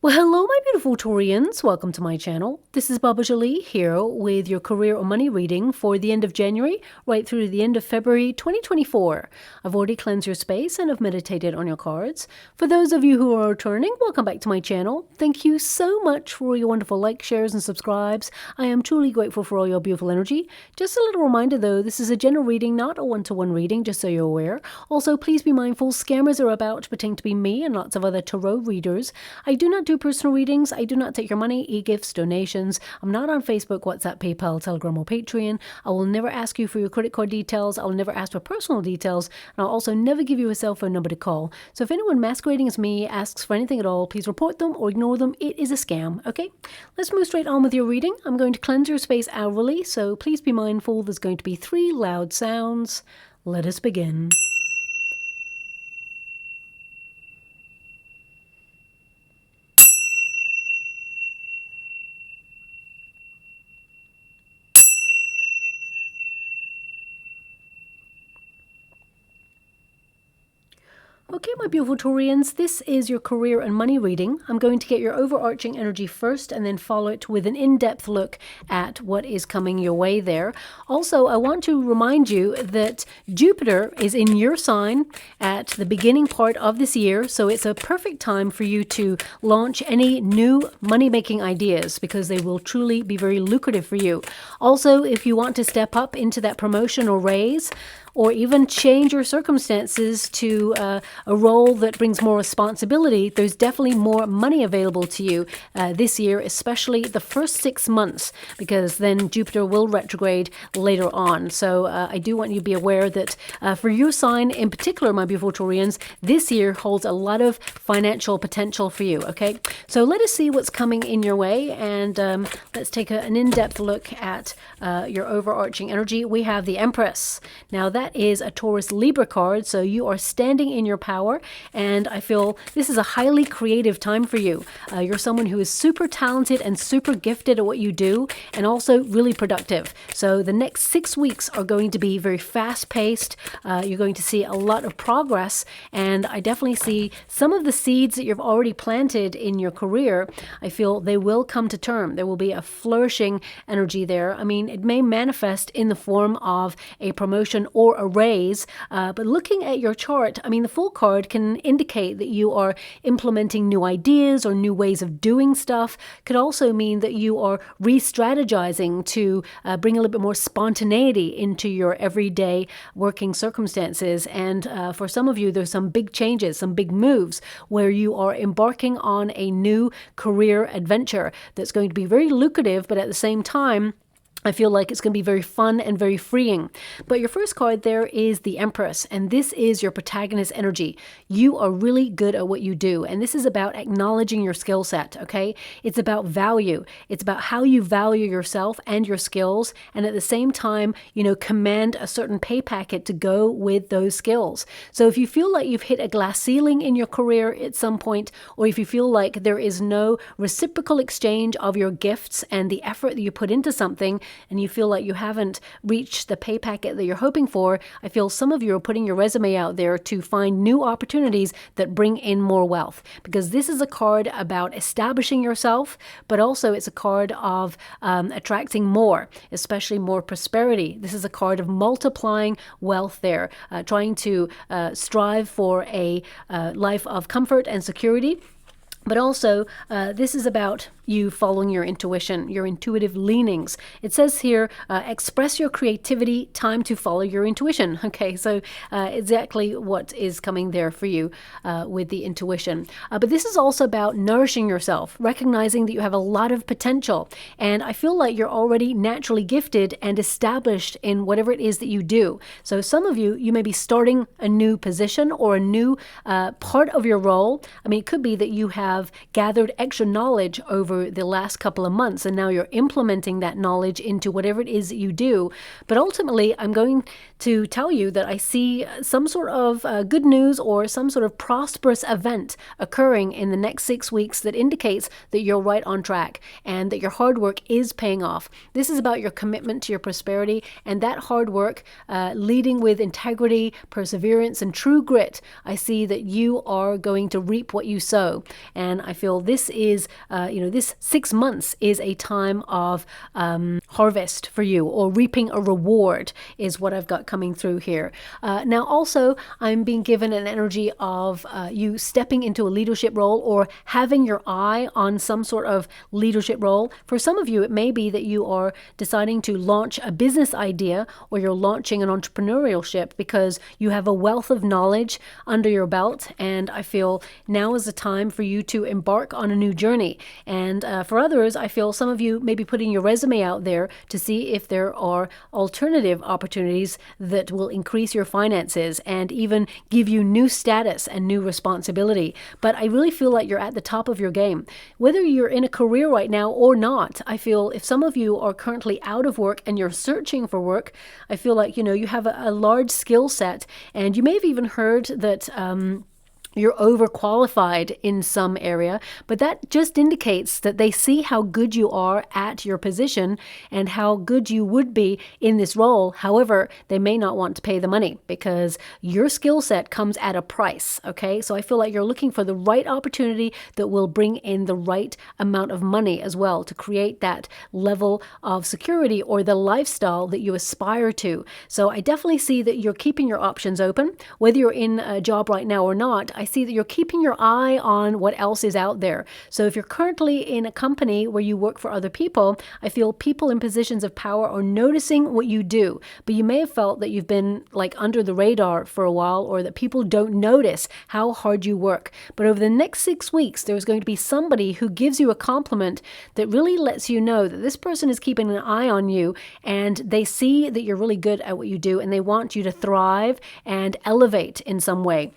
Well, hello, my beautiful Taurians. Welcome to my channel. This is Baba Jolie here with your career or money reading for the end of January right through to the end of February 2024. I've already cleansed your space and have meditated on your cards. For those of you who are returning, welcome back to my channel. Thank you so much for your wonderful likes, shares, and subscribes. I am truly grateful for all your beautiful energy. Just a little reminder though, this is a general reading, not a one-to-one reading, just so you're aware. Also, please be mindful, scammers are about to pretend to be me and lots of other tarot readers. I do not do personal readings. I do not take your money, e-gifts, donations. I'm not on Facebook, WhatsApp, PayPal, Telegram, or Patreon. I will never ask you for your credit card details. I will never ask for personal details. And I'll also never give you a cell phone number to call. So if anyone masquerading as me asks for anything at all, please report them or ignore them. It is a scam, okay? Let's move straight on with your reading. I'm going to cleanse your space hourly, so please be mindful. There's going to be 3 loud sounds. Let us begin. Okay, my beautiful Taurians, this is your career and money reading. I'm going to get your overarching energy first and then follow it with an in-depth look at what is coming your way there. Also, I want to remind you that Jupiter is in your sign at the beginning part of this year, so it's a perfect time for you to launch any new money-making ideas because they will truly be very lucrative for you. Also, if you want to step up into that promotion or raise, or even change your circumstances to a role that brings more responsibility, there's definitely more money available to you this year, especially the first 6 months, because then Jupiter will retrograde later on. So I do want you to be aware that for your sign in particular, my beautiful Taurians, this year holds a lot of financial potential for you, okay? So let us see what's coming in your way, and let's take an in-depth look at your overarching energy. We have the Empress. Now that is a Taurus Libra card, so you are standing in your power, and I feel this is a highly creative time for you. You're someone who is super talented and super gifted at what you do, and also really productive. So the next 6 weeks are going to be very fast-paced. You're going to see a lot of progress, and I definitely see some of the seeds that you've already planted in your career. I feel they will come to term. There will be a flourishing energy there. I mean, it may manifest in the form of a promotion or a raise, but looking at your chart, I mean, the Fool card can indicate that you are implementing new ideas or new ways of doing stuff. Could also mean that you are re-strategizing to bring a little bit more spontaneity into your everyday working circumstances. And for some of you, there's some big changes, some big moves where you are embarking on a new career adventure that's going to be very lucrative, but at the same time, I feel like it's going to be very fun and very freeing. But your first card there is the Empress, and this is your protagonist energy. You are really good at what you do, and this is about acknowledging your skill set, okay? It's about value. It's about how you value yourself and your skills, and at the same time, you know, command a certain pay packet to go with those skills. So if you feel like you've hit a glass ceiling in your career at some point, or if you feel like there is no reciprocal exchange of your gifts and the effort that you put into something, and you feel like you haven't reached the pay packet that you're hoping for, I feel some of you are putting your resume out there to find new opportunities that bring in more wealth. Because this is a card about establishing yourself, but also it's a card of attracting more, especially more prosperity. This is a card of multiplying wealth there, trying to strive for a life of comfort and security. But also, this is about you following your intuition, your intuitive leanings. It says here, express your creativity, time to follow your intuition. Okay, so exactly what is coming there for you with the intuition. But this is also about nourishing yourself, recognizing that you have a lot of potential. And I feel like you're already naturally gifted and established in whatever it is that you do. So some of you may be starting a new position or a new part of your role. I mean, it could be that you have gathered extra knowledge over the last couple of months, and now you're implementing that knowledge into whatever it is that you do. But ultimately, I'm going to tell you that I see some sort of good news or some sort of prosperous event occurring in the next 6 weeks that indicates that you're right on track and that your hard work is paying off. This is about your commitment to your prosperity, and that hard work leading with integrity, perseverance, and true grit. I see that you are going to reap what you sow. And And I feel this is, this 6 months is a time of harvest for you, or reaping a reward is what I've got coming through here. Now, also, I'm being given an energy of you stepping into a leadership role, or having your eye on some sort of leadership role. For some of you, it may be that you are deciding to launch a business idea, or you're launching an entrepreneurship because you have a wealth of knowledge under your belt. And I feel now is the time for you to embark on a new journey. And for others, I feel some of you may be putting your resume out there to see if there are alternative opportunities that will increase your finances and even give you new status and new responsibility. But I really feel like you're at the top of your game. Whether you're in a career right now or not, I feel if some of you are currently out of work and you're searching for work, I feel like, you have a large skill set, and you may have even heard that you're overqualified in some area, but that just indicates that they see how good you are at your position and how good you would be in this role. However, they may not want to pay the money because your skill set comes at a price, okay? So I feel like you're looking for the right opportunity that will bring in the right amount of money as well to create that level of security or the lifestyle that you aspire to. So I definitely see that you're keeping your options open. Whether you're in a job right now or not, I see that you're keeping your eye on what else is out there. So if you're currently in a company where you work for other people, I feel people in positions of power are noticing what you do, but you may have felt that you've been like under the radar for a while, or that people don't notice how hard you work. But over the next 6 weeks, there's going to be somebody who gives you a compliment that really lets you know that this person is keeping an eye on you, and they see that you're really good at what you do, and they want you to thrive and elevate in some way.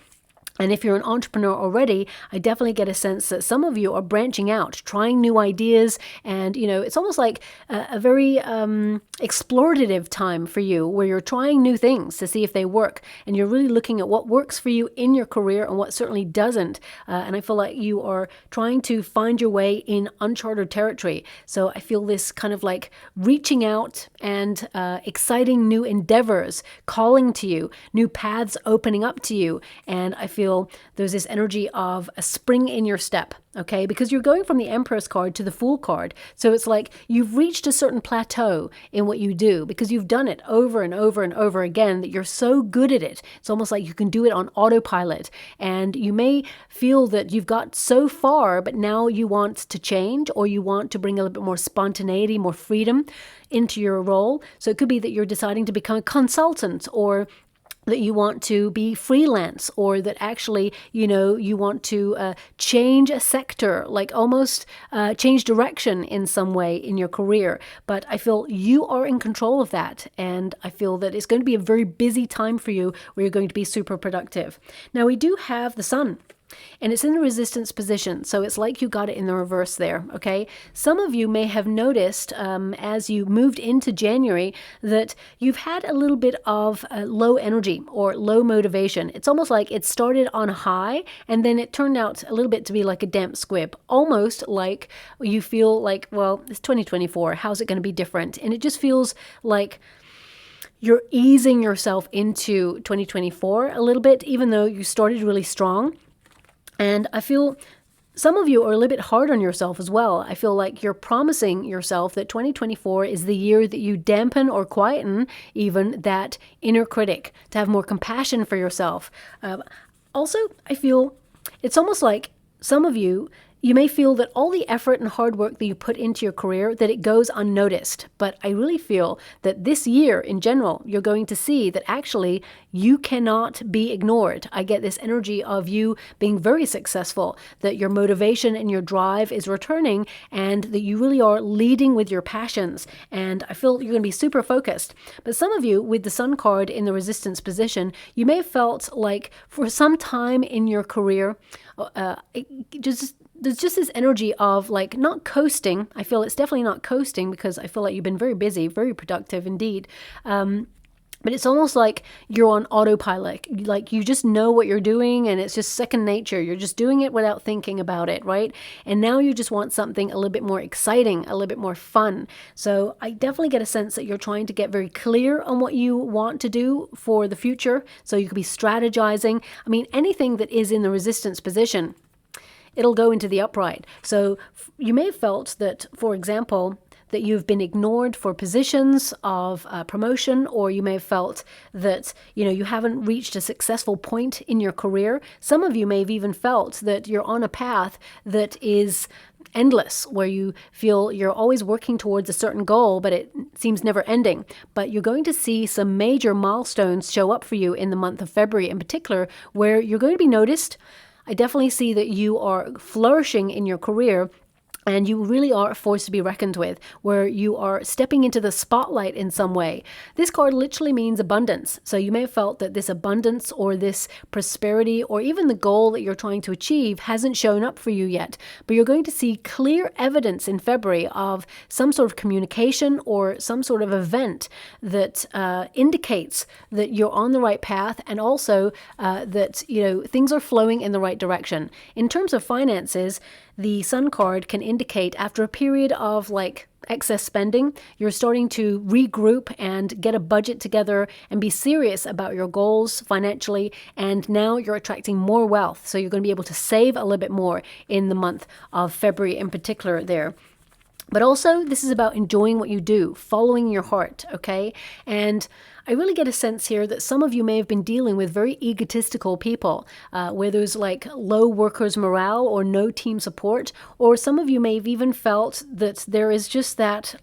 And if you're an entrepreneur already, I definitely get a sense that some of you are branching out, trying new ideas. And, it's almost like a very explorative time for you, where you're trying new things to see if they work. And you're really looking at what works for you in your career and what certainly doesn't. And I feel like you are trying to find your way in uncharted territory. So I feel this kind of like reaching out and exciting new endeavors calling to you, new paths opening up to you. And I feel there's this energy of a spring in your step, okay? Because you're going from the Empress card to the Fool card. So it's like you've reached a certain plateau in what you do because you've done it over and over and over again, that you're so good at it. It's almost like you can do it on autopilot. And you may feel that you've got so far, but now you want to change, or you want to bring a little bit more spontaneity, more freedom into your role. So it could be that you're deciding to become a consultant, or that you want to be freelance, or that actually, you want to change a sector, like almost change direction in some way in your career. But I feel you are in control of that. And I feel that it's going to be a very busy time for you, where you're going to be super productive. Now, we do have the Sun. And it's in the resistance position, so it's like you got it in the reverse there, okay? Some of you may have noticed as you moved into January that you've had a little bit of low energy or low motivation. It's almost like it started on a high, and then it turned out a little bit to be like a damp squib, almost like you feel like, well, it's 2024, how's it going to be different? And it just feels like you're easing yourself into 2024 a little bit, even though you started really strong. And I feel some of you are a little bit hard on yourself as well. I feel like you're promising yourself that 2024 is the year that you dampen or quieten even that inner critic, to have more compassion for yourself. Also, I feel it's almost like some of you may feel that all the effort and hard work that you put into your career, that it goes unnoticed. But I really feel that this year in general, you're going to see that actually you cannot be ignored. I get this energy of you being very successful, that your motivation and your drive is returning, and that you really are leading with your passions. And I feel you're going to be super focused. But some of you, with the Sun card in the resistance position, you may have felt like for some time in your career, there's just this energy of like not coasting. I feel it's definitely not coasting, because I feel like you've been very busy, very productive indeed. But it's almost like you're on autopilot. Like you just know what you're doing, and it's just second nature. You're just doing it without thinking about it, right? And now you just want something a little bit more exciting, a little bit more fun. So I definitely get a sense that you're trying to get very clear on what you want to do for the future. So you could be strategizing. I mean, anything that is in the resistance position, it'll go into the upright. So you may have felt that, for example, that you've been ignored for positions of promotion, or you may have felt that, you haven't reached a successful point in your career. Some of you may have even felt that you're on a path that is endless, where you feel you're always working towards a certain goal, but it seems never ending. But you're going to see some major milestones show up for you in the month of February in particular, where you're going to be noticed. I definitely see that you are flourishing in your career, and you really are a force to be reckoned with, where you are stepping into the spotlight in some way. This card literally means abundance. So you may have felt that this abundance or this prosperity or even the goal that you're trying to achieve hasn't shown up for you yet. But you're going to see clear evidence in February of some sort of communication or some sort of event that indicates that you're on the right path, and also that things are flowing in the right direction. In terms of finances, the Sun card can indicate after a period of excess spending, you're starting to regroup and get a budget together and be serious about your goals financially. And now you're attracting more wealth. So you're going to be able to save a little bit more in the month of February in particular there. But also, this is about enjoying what you do, following your heart, okay? And I really get a sense here that some of you may have been dealing with very egotistical people, where there's low workers' morale or no team support, or some of you may have even felt that there is just that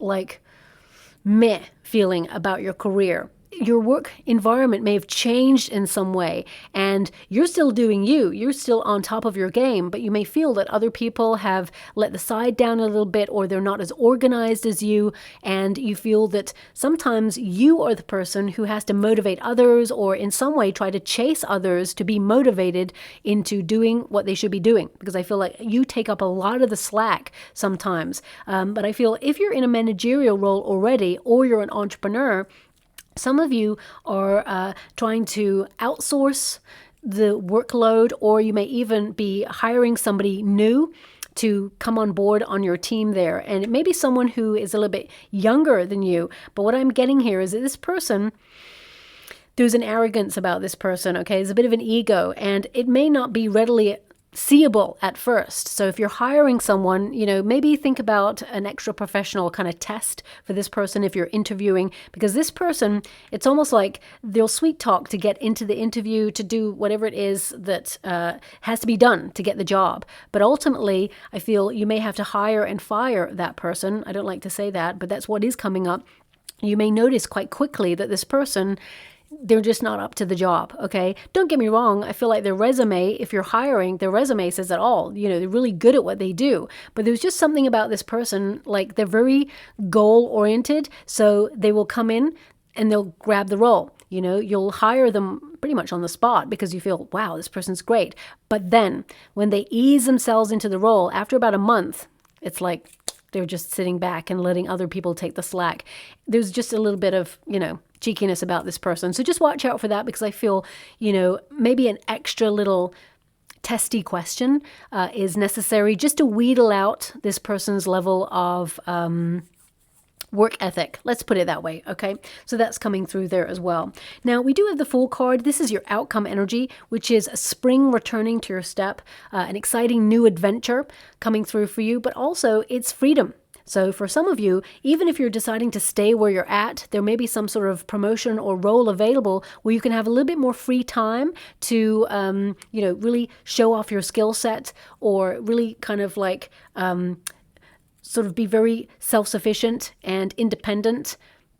meh feeling about your career. Your work environment may have changed in some way, and you're still doing you. You're still on top of your game, but you may feel that other people have let the side down a little bit, or they're not as organized as you, and you feel that sometimes you are the person who has to motivate others, or in some way try to chase others to be motivated into doing what they should be doing, because I feel like you take up a lot of the slack sometimes. But I feel if you're in a managerial role already, or you're an entrepreneur, some of you are trying to outsource the workload, or you may even be hiring somebody new to come on board on your team there. And it may be someone who is a little bit younger than you. But what I'm getting here is that this person, there's an arrogance about this person, okay? There's a bit of an ego, and it may not be readily seeable at first. So if you're hiring someone, maybe think about an extra professional kind of test for this person if you're interviewing, because this person, it's almost like they'll sweet talk to get into the interview, to do whatever it is that has to be done to get the job. But ultimately, I feel you may have to hire and fire that person. I don't like to say that, but that's what is coming up. You may notice quite quickly that this person, they're just not up to the job, okay? Don't get me wrong. I feel like their resume, if you're hiring, their resume says it all. They're really good at what they do. But there's just something about this person, they're very goal-oriented. So they will come in and they'll grab the role. You'll hire them pretty much on the spot because you feel, wow, this person's great. But then when they ease themselves into the role, after about a month, it's like they're just sitting back and letting other people take the slack. There's just a little bit of, cheekiness about this person. So just watch out for that, because I feel, maybe an extra little testy question is necessary just to wheedle out this person's level of work ethic. Let's put it that way, okay? So that's coming through there as well. Now, we do have the Fool card. This is your outcome energy, which is a spring returning to your step, an exciting new adventure coming through for you, but also it's freedom. So for some of you, even if you're deciding to stay where you're at, there may be some sort of promotion or role available where you can have a little bit more free time to, really show off your skill set, or really kind of sort of be very self-sufficient and independent,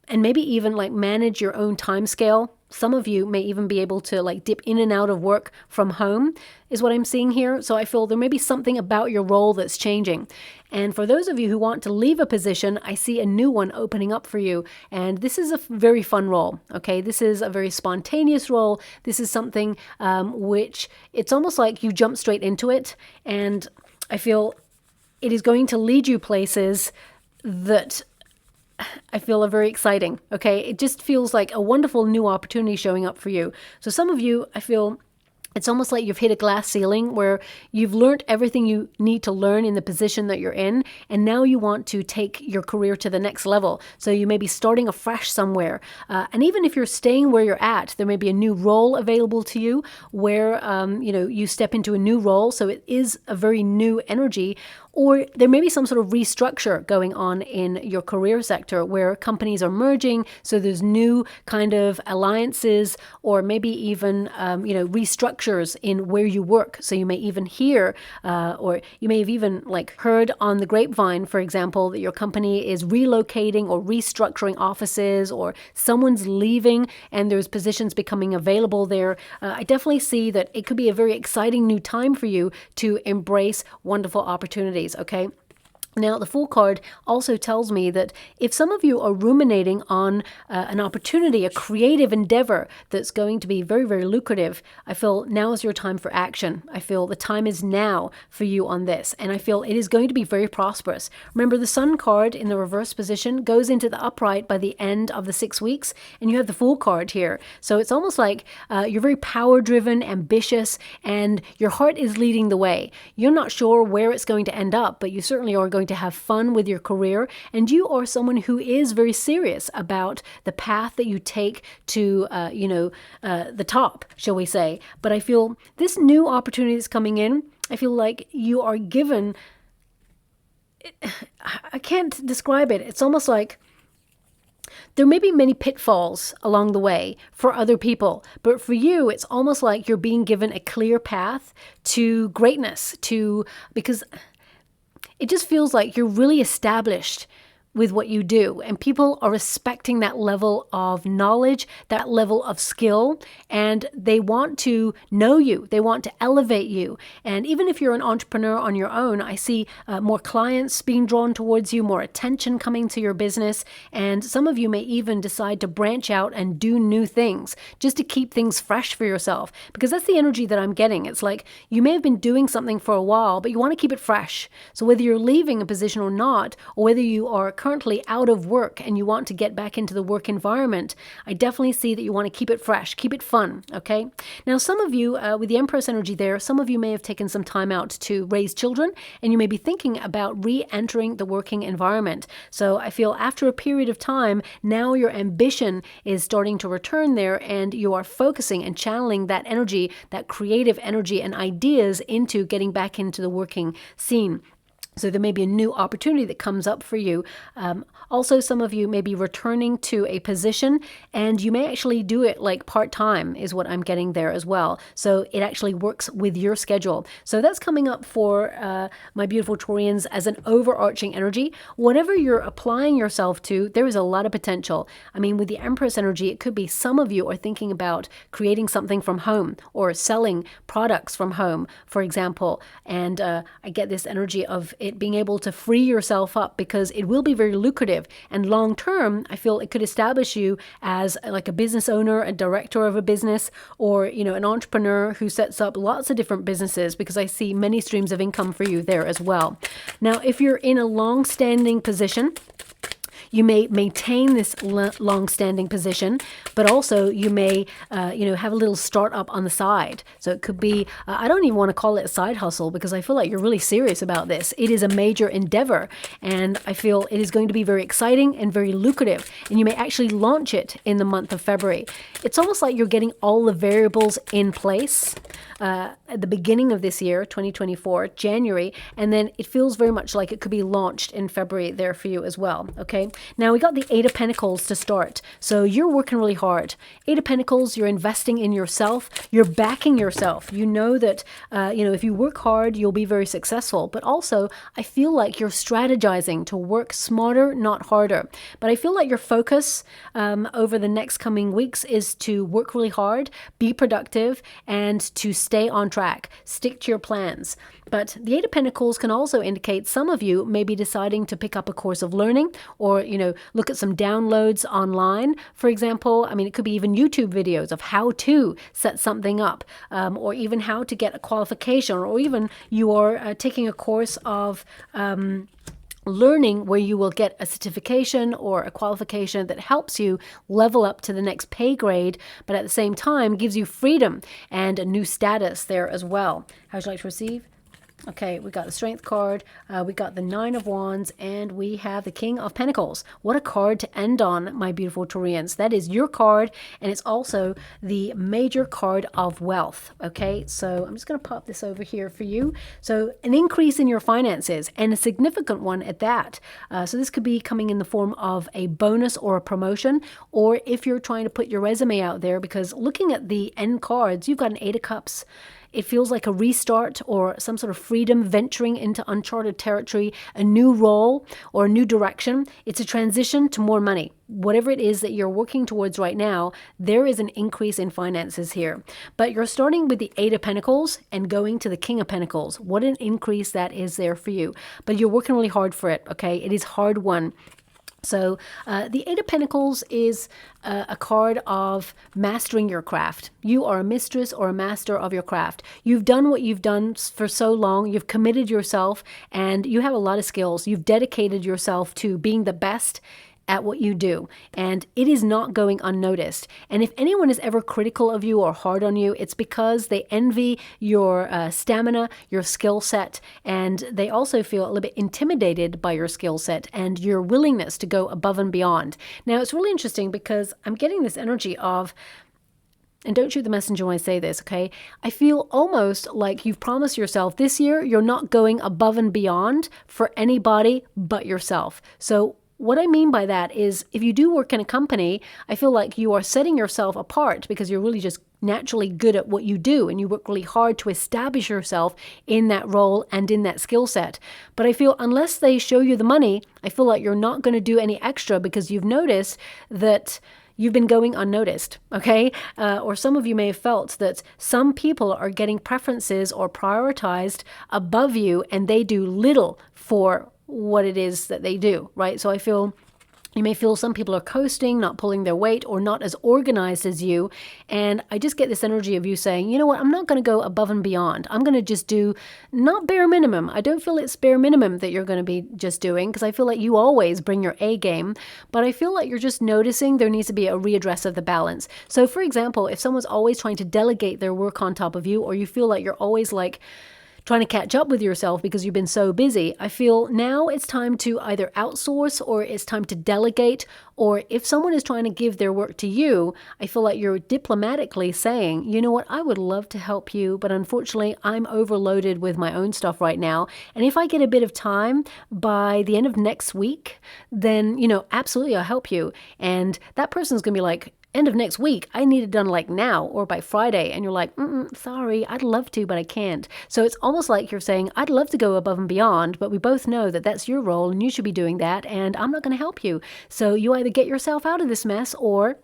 and maybe even manage your own time scale. Some of you may even be able to dip in and out of work from home, is what I'm seeing here. So I feel there may be something about your role that's changing. And for those of you who want to leave a position, I see a new one opening up for you. And this is a very fun role, okay? This is a very spontaneous role. This is something which it's almost like you jump straight into it. And I feel it is going to lead you places that I feel are very exciting, okay? It just feels like a wonderful new opportunity showing up for you. So some of you, I feel, It's almost like you've hit a glass ceiling where you've learned everything you need to learn in the position that you're in, and now you want to take your career to the next level. So you may be starting afresh somewhere. And even if you're staying where you're at, there may be a new role available to you where, you step into a new role. So it is a very new energy. Or there may be some sort of restructure going on in your career sector where companies are merging. So there's new kind of alliances, or maybe even, restructures in where you work. So you may even hear, or you may have even heard on the grapevine, for example, that your company is relocating or restructuring offices, or someone's leaving and there's positions becoming available there. I definitely see that it could be a very exciting new time for you to embrace wonderful opportunities. Okay. Now, the Fool card also tells me that if some of you are ruminating on an opportunity, a creative endeavor that's going to be very, very lucrative, I feel now is your time for action. I feel the time is now for you on this, and I feel it is going to be very prosperous. Remember, the Sun card in the reverse position goes into the upright by the end of the 6 weeks, and you have the Fool card here. So it's almost like you're very power-driven, ambitious, and your heart is leading the way. You're not sure where it's going to end up, but you certainly are going to have fun with your career, and you are someone who is very serious about the path that you take to the top, shall we say. But I feel this new opportunity that's coming in, I feel like you are given, I can't describe it. It's almost like there may be many pitfalls along the way for other people, but for you, it's almost like you're being given a clear path to greatness, because it just feels like you're really established with what you do, and people are respecting that level of knowledge, that level of skill, and they want to know you. They want to elevate you. And even if you're an entrepreneur on your own, I see more clients being drawn towards you, more attention coming to your business, and some of you may even decide to branch out and do new things just to keep things fresh for yourself, because that's the energy that I'm getting. It's like you may have been doing something for a while, but you want to keep it fresh. So whether you're leaving a position or not, or whether you are currently out of work and you want to get back into the work environment, I definitely see that you want to keep it fresh, keep it fun, okay? Now, some of you, with the Empress energy there, some of you may have taken some time out to raise children, and you may be thinking about re-entering the working environment. So I feel after a period of time, now your ambition is starting to return there, and you are focusing and channeling that energy, that creative energy and ideas into getting back into the working scene. So there may be a new opportunity that comes up for you. Also, some of you may be returning to a position, and you may actually do it like part-time is what I'm getting there as well. So it actually works with your schedule. So that's coming up for my beautiful Taurians as an overarching energy. Whatever you're applying yourself to, there is a lot of potential. I mean, with the Empress energy, it could be some of you are thinking about creating something from home or selling products from home, for example. And I get this energy of it being able to free yourself up, because it will be very lucrative, and long term I feel it could establish you as like a business owner, a director of a business, or an entrepreneur who sets up lots of different businesses, because I see many streams of income for you there as well. Now, if you're in a long-standing position, you may maintain this long-standing position, but also you may, have a little startup on the side. So it could be, I don't even want to call it a side hustle, because I feel like you're really serious about this. It is a major endeavor, and I feel it is going to be very exciting and very lucrative, and you may actually launch it in the month of February. It's almost like you're getting all the variables in place at the beginning of this year, 2024, January, and then it feels very much like it could be launched in February there for you as well, okay? Now, we got the Eight of Pentacles to start, so you're working really hard. Eight of Pentacles, you're investing in yourself, you're backing yourself. You know that, if you work hard, you'll be very successful, but also I feel like you're strategizing to work smarter, not harder. But I feel like your focus over the next coming weeks is to work really hard, be productive, and to stay on track, stick to your plans. But the Eight of Pentacles can also indicate some of you may be deciding to pick up a course of learning, or, look at some downloads online. For example, I mean, it could be even YouTube videos of how to set something up, or even how to get a qualification, or even you are taking a course of learning where you will get a certification or a qualification that helps you level up to the next pay grade, but at the same time gives you freedom and a new status there as well. How would you like to receive? Okay, we got the Strength card, we got the Nine of Wands, and we have the King of Pentacles. What a card to end on, my beautiful Taurians. That is your card, and it's also the major card of wealth. Okay, so I'm just going to pop this over here for you. So an increase in your finances, and a significant one at that. So this could be coming in the form of a bonus or a promotion, or if you're trying to put your resume out there, because looking at the end cards, you've got an Eight of Cups. It feels like a restart or some sort of freedom, venturing into uncharted territory, a new role or a new direction. It's a transition to more money. Whatever it is that you're working towards right now, there is an increase in finances here. But you're starting with the Eight of Pentacles and going to the King of Pentacles. What an increase that is there for you. But you're working really hard for it, okay? It is hard won. So the Eight of Pentacles is a card of mastering your craft. You are a mistress or a master of your craft. You've done what you've done for so long. You've committed yourself and you have a lot of skills. You've dedicated yourself to being the best at what you do, and it is not going unnoticed. And if anyone is ever critical of you or hard on you, it's because they envy your stamina, your skill set, and they also feel a little bit intimidated by your skill set and your willingness to go above and beyond. Now, it's really interesting because I'm getting this energy of, and don't shoot the messenger when I say this, okay? I feel almost like you've promised yourself this year you're not going above and beyond for anybody but yourself. So what I mean by that is if you do work in a company, I feel like you are setting yourself apart because you're really just naturally good at what you do and you work really hard to establish yourself in that role and in that skill set. But I feel unless they show you the money, I feel like you're not going to do any extra because you've noticed that you've been going unnoticed, okay? Or some of you may have felt that some people are getting preferences or prioritized above you and they do little for what it is that they do, right? So I feel you may feel some people are coasting, not pulling their weight, or not as organized as you. And I just get this energy of you saying, you know what, I'm not going to go above and beyond. I'm going to just do not bare minimum. I don't feel it's bare minimum that you're going to be just doing because I feel like you always bring your A game. But I feel like you're just noticing there needs to be a readdress of the balance. So for example, if someone's always trying to delegate their work on top of you, or you feel like you're always like trying to catch up with yourself because you've been so busy, I feel now it's time to either outsource or it's time to delegate. Or if someone is trying to give their work to you, I feel like you're diplomatically saying, you know what, I would love to help you, but unfortunately I'm overloaded with my own stuff right now. And if I get a bit of time by the end of next week, then, you know, absolutely I'll help you. And that person's going to be like, end of next week, I need it done like now or by Friday. And you're like, sorry, I'd love to, but I can't. So it's almost like you're saying, I'd love to go above and beyond, but we both know that that's your role and you should be doing that. And I'm not going to help you. So you either get yourself out of this mess or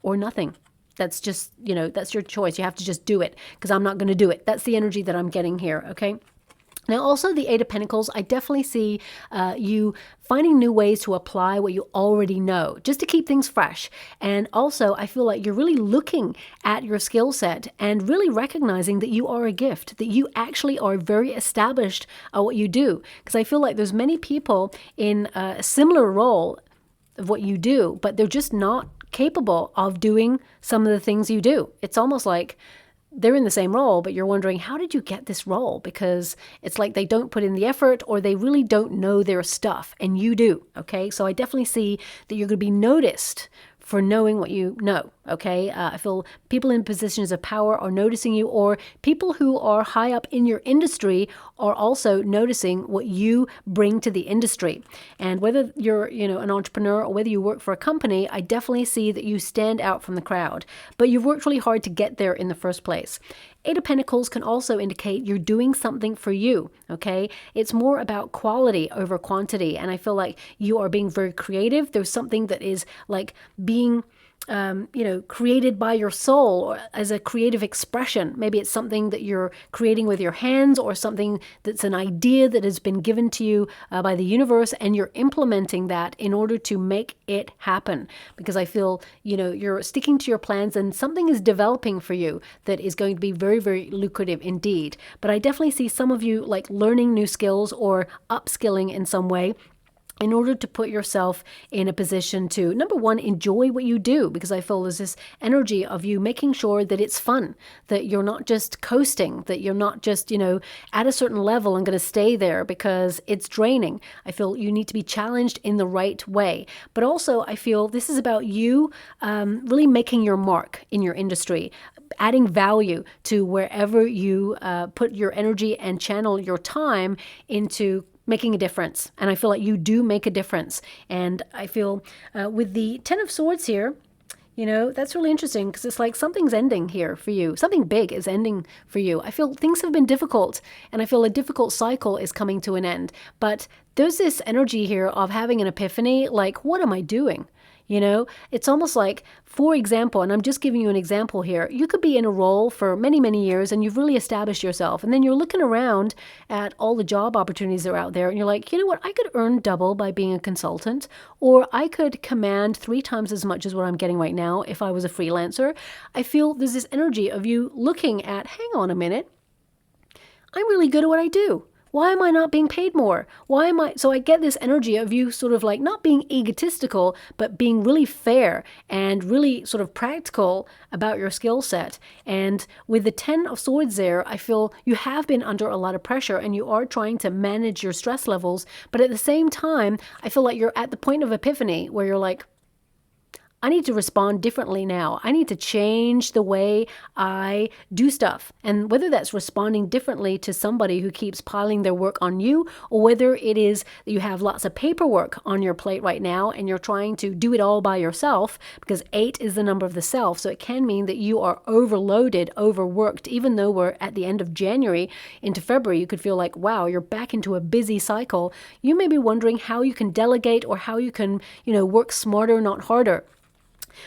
nothing. That's just, you know, that's your choice. You have to just do it because I'm not going to do it. That's the energy that I'm getting here. Okay. Now, also the Eight of Pentacles, I definitely see you finding new ways to apply what you already know, just to keep things fresh. And also, I feel like you're really looking at your skill set and really recognizing that you are a gift, that you actually are very established at what you do. Because I feel like there's many people in a similar role of what you do, but they're just not capable of doing some of the things you do. It's almost like they're in the same role, but you're wondering, how did you get this role? Because it's like they don't put in the effort or they really don't know their stuff, and you do, okay? So I definitely see that you're going to be noticed for knowing what you know, okay? I feel people in positions of power are noticing you, or people who are high up in your industry are also noticing what you bring to the industry. And whether you're, you know, an entrepreneur or whether you work for a company, I definitely see that you stand out from the crowd. But you've worked really hard to get there in the first place. Eight of Pentacles can also indicate you're doing something for you, okay? It's more about quality over quantity, and I feel like you are being very creative. There's something that is like being created by your soul or as a creative expression. Maybe it's something that you're creating with your hands or something that's an idea that has been given to you by the universe, and you're implementing that in order to make it happen. Because I feel, you're sticking to your plans and something is developing for you that is going to be very, very lucrative indeed. But I definitely see some of you like learning new skills or upskilling in some way in order to put yourself in a position to, number one, enjoy what you do, because I feel there's this energy of you making sure that it's fun, that you're not just coasting, that you're not just, at a certain level and going to stay there because it's draining. I feel you need to be challenged in the right way. But also, I feel this is about you really making your mark in your industry, adding value to wherever you put your energy and channel your time into making a difference. And I feel like you do make a difference. And I feel with the Ten of Swords here, that's really interesting because it's like something's ending here for you. Something big is ending for you. I feel things have been difficult and I feel a difficult cycle is coming to an end. But there's this energy here of having an epiphany, like, what am I doing? It's almost like, for example, and I'm just giving you an example here, you could be in a role for many, many years and you've really established yourself. And then you're looking around at all the job opportunities that are out there and you're like, you know what, I could earn double by being a consultant, or I could command 3 times as much as what I'm getting right now if I was a freelancer. I feel there's this energy of you looking at, hang on a minute, I'm really good at what I do. Why am I not being paid more? So I get this energy of you sort of like not being egotistical, but being really fair and really sort of practical about your skill set. And with the 10 of Swords there, I feel you have been under a lot of pressure and you are trying to manage your stress levels. But at the same time, I feel like you're at the point of epiphany where you're like, I need to respond differently now. I need to change the way I do stuff. And whether that's responding differently to somebody who keeps piling their work on you, or whether it is that you have lots of paperwork on your plate right now and you're trying to do it all by yourself, because 8 is the number of the self. So it can mean that you are overloaded, overworked. Even though we're at the end of January into February, you could feel like, wow, you're back into a busy cycle. You may be wondering how you can delegate or how you can, work smarter, not harder.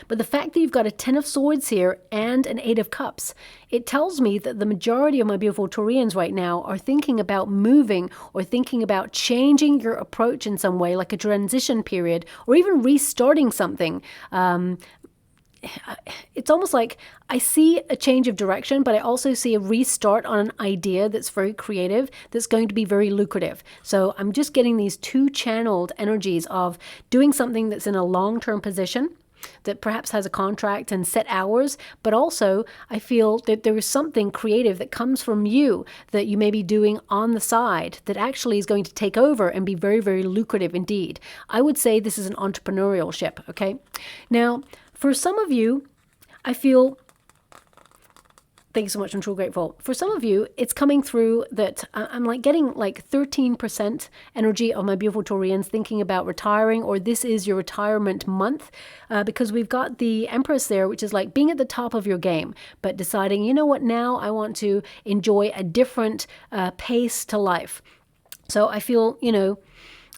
But the fact that you've got a 10 of Swords here and an 8 of Cups, it tells me that the majority of my beautiful Taurians right now are thinking about moving or thinking about changing your approach in some way, like a transition period, or even restarting something. It's almost like I see a change of direction, but I also see a restart on an idea that's very creative, that's going to be very lucrative. So I'm just getting these 2 channeled energies of doing something that's in a long-term position, that perhaps has a contract and set hours, but also I feel that there is something creative that comes from you that you may be doing on the side that actually is going to take over and be very, very lucrative indeed. I would say this is an entrepreneurship, okay? Now, for some of you, I feel... Thank you so much. I'm truly grateful. For some of you, it's coming through that I'm like getting like 13% energy of my beautiful Taurians thinking about retiring, or this is your retirement month, because we've got the Empress there, which is like being at the top of your game, but deciding, you know what, now I want to enjoy a different pace to life. So I feel,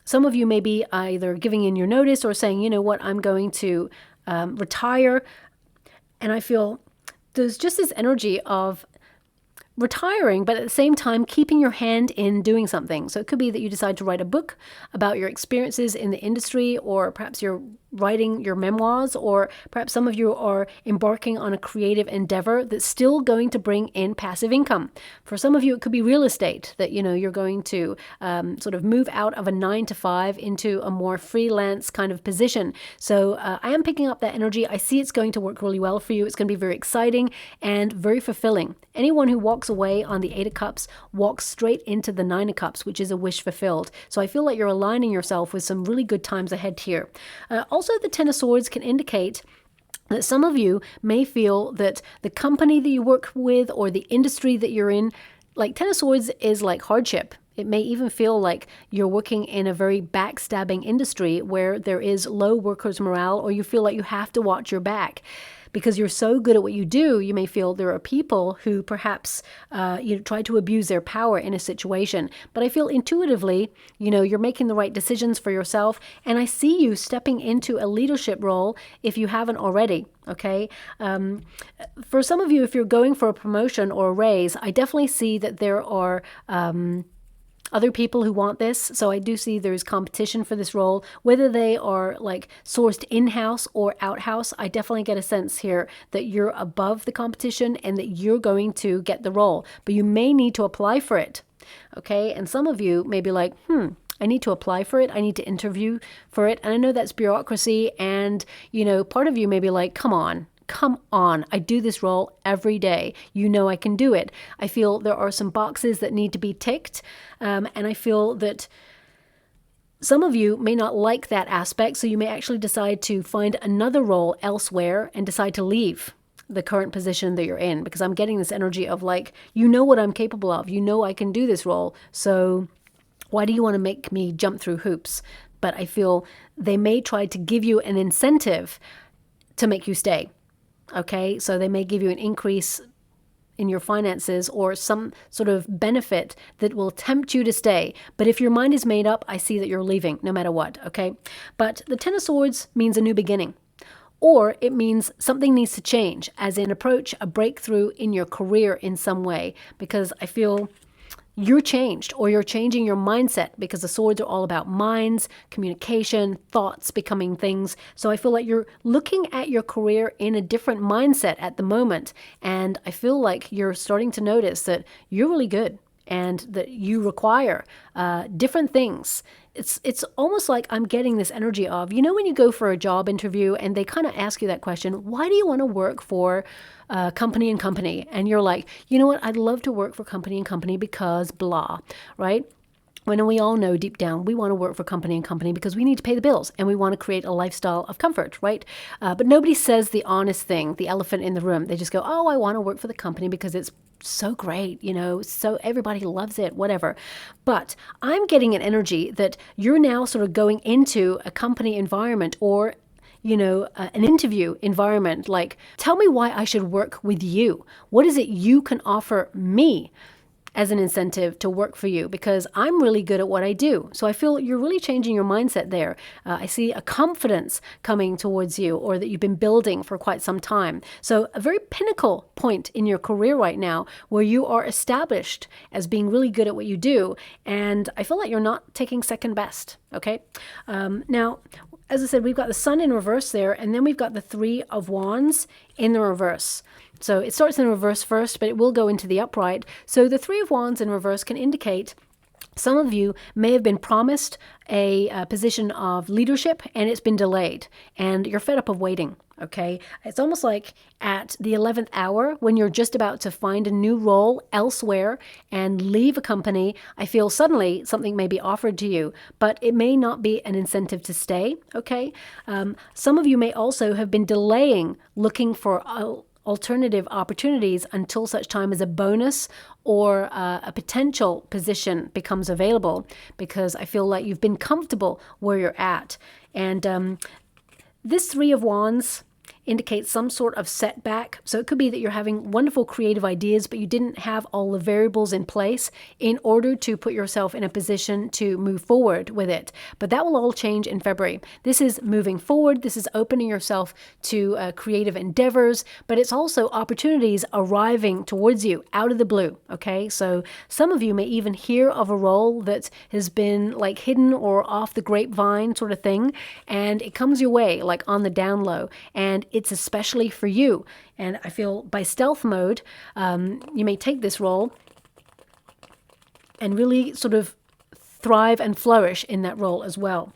some of you may be either giving in your notice or saying, you know what, I'm going to retire. And I feel there's just this energy of retiring, but at the same time keeping your hand in doing something. So it could be that you decide to write a book about your experiences in the industry, or perhaps you're writing your memoirs, or perhaps some of you are embarking on a creative endeavor that's still going to bring in passive income. For some of you, it could be real estate, that you're going to sort of move out of a 9-to-5 into a more freelance kind of position. So I am picking up that energy. I see it's going to work really well for you. It's going to be very exciting and very fulfilling. Anyone who walks away on the 8 of Cups walks straight into the 9 of Cups, which is a wish fulfilled. So I feel like you're aligning yourself with some really good times ahead here. Also, the 10 of Swords can indicate that some of you may feel that the company that you work with or the industry that you're in, like 10 of Swords is like hardship. It may even feel like you're working in a very backstabbing industry where there is low workers' morale, or you feel like you have to watch your back. because you're so good at what you do, you may feel there are people who perhaps try to abuse their power in a situation. But I feel intuitively, you're making the right decisions for yourself, and I see you stepping into a leadership role if you haven't already. Okay. For some of you, if you're going for a promotion or a raise, I definitely see that there are other people who want this. So I do see there's competition for this role, whether they are like sourced in-house or out-house. I definitely get a sense here that you're above the competition and that you're going to get the role, but you may need to apply for it. Okay. And some of you may be like, I need to apply for it. I need to interview for it. And I know that's bureaucracy. And, part of you may be like, come on. I do this role every day. I can do it. I feel there are some boxes that need to be ticked. And I feel that some of you may not like that aspect. So you may actually decide to find another role elsewhere and decide to leave the current position that you're in, because I'm getting this energy of like, what I'm capable of. I can do this role. So why do you want to make me jump through hoops? But I feel they may try to give you an incentive to make you stay. Okay, so they may give you an increase in your finances or some sort of benefit that will tempt you to stay. But if your mind is made up, I see that you're leaving no matter what. Okay, but the Ten of Swords means a new beginning. Or it means something needs to change, as in approach a breakthrough in your career in some way, because I feel you're changed, or you're changing your mindset, because the swords are all about minds, communication, thoughts becoming things. So I feel like you're looking at your career in a different mindset at the moment. And I feel like you're starting to notice that you're really good and that you require different things. It's almost like I'm getting this energy of, when you go for a job interview and they kind of ask you that question, why do you want to work for company and company? And you're like, what? I'd love to work for company and company because blah, right? When we all know deep down, we want to work for company and company because we need to pay the bills and we want to create a lifestyle of comfort, right? But nobody says the honest thing, the elephant in the room. They just go, oh, I want to work for the company because it's so great, so everybody loves it, whatever. But I'm getting an energy that you're now sort of going into a company environment or an interview environment. Like, tell me why I should work with you. What is it you can offer me as an incentive to work for you? Because I'm really good at what I do. So I feel you're really changing your mindset there. I see a confidence coming towards you, or that you've been building for quite some time. So a very pinnacle point in your career right now where you are established as being really good at what you do. And I feel like you're not taking second best. Okay. Now, as I said, we've got the Sun in reverse there, and then we've got the Three of Wands in the reverse. So it starts in reverse first, but it will go into the upright. So the Three of Wands in reverse can indicate some of you may have been promised a position of leadership and it's been delayed and you're fed up of waiting. Okay. It's almost like at the 11th hour when you're just about to find a new role elsewhere and leave a company, I feel suddenly something may be offered to you, but it may not be an incentive to stay. Okay. Some of you may also have been delaying looking for alternative opportunities until such time as a bonus or a potential position becomes available, because I feel like you've been comfortable where you're at. And this Three of Wands indicates some sort of setback. So it could be that you're having wonderful creative ideas, but you didn't have all the variables in place in order to put yourself in a position to move forward with it. But that will all change in February. This is moving forward. This is opening yourself to creative endeavors, but it's also opportunities arriving towards you out of the blue. Okay. So some of you may even hear of a role that has been like hidden or off the grapevine sort of thing, and it comes your way like on the down low, and it's especially for you. And I feel by stealth mode, you may take this role and really sort of thrive and flourish in that role as well.